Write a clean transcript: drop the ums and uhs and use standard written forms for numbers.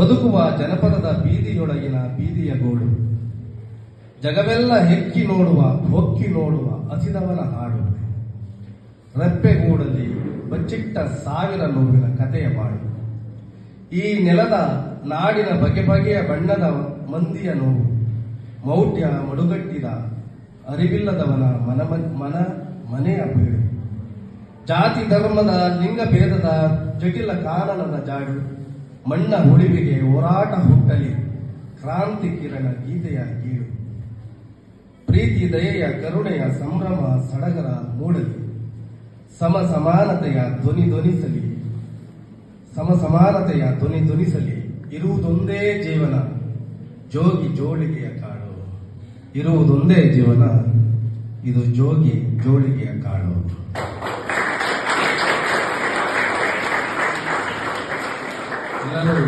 ಬದುಕುವ ಜನಪದದ ಬೀದಿಯೊಳಗಿನ ಬೀದಿಯ ಗೋಡು, ಜಗವೆಲ್ಲ ಹೆಕ್ಕಿ ನೋಡುವ ಹೊಕ್ಕಿ ನೋಡುವ ಹಸಿದವನ ಹಾಡು, ರೆಪ್ಪೆಗೂಡಲ್ಲಿ ಬಚ್ಚಿಟ್ಟ ಸಾವಿರ ನೋವಿನ ಕಥೆಯ ಬಾಳು. ಈ ನೆಲದ ನಾಡಿನ ಬಗೆ ಬಗೆಯ ಬಣ್ಣದ ಮಂದಿಯ ನೋವು, ಮೌಢ್ಯ ಮಡುಗಟ್ಟಿದ ಅರಿವಿಲ್ಲದವನ ಮನೆಯ ಬೀಳು, ಜಾತಿ ಧರ್ಮದ ಲಿಂಗ ಭೇದದ ಜಟಿಲ ಕಾರಣದ ಜಾಡು, ಮಣ್ಣ ಉಳಿವಿಗೆ ಹೋರಾಟ ಹುಟ್ಟಲಿ ಕ್ರಾಂತಿ ಕಿರಣ ಗೀತೆಯ ಗೀಳು, ಪ್ರೀತಿ ದಯೆಯ ಕರುಣೆಯ ಸಂಭ್ರಮ ಸಡಗರ ಮೂಡಲಿ, ಸಮಸಮಾನತೆಯ ಧ್ವನಿ ಧ್ವನಿಸಲಿ, ಇರುವುದೊಂದೇ ಜೀವನ ಜೋಗಿ ಜೋಳಿಗೆಯ ಕಾಡು, ಇರುವುದೊಂದೇ ಜೀವನ ಇದು ಜೋಗಿ ಜೋಳಿಗೆಯ ಕಾಡು. ಎಲ್ಲರೂ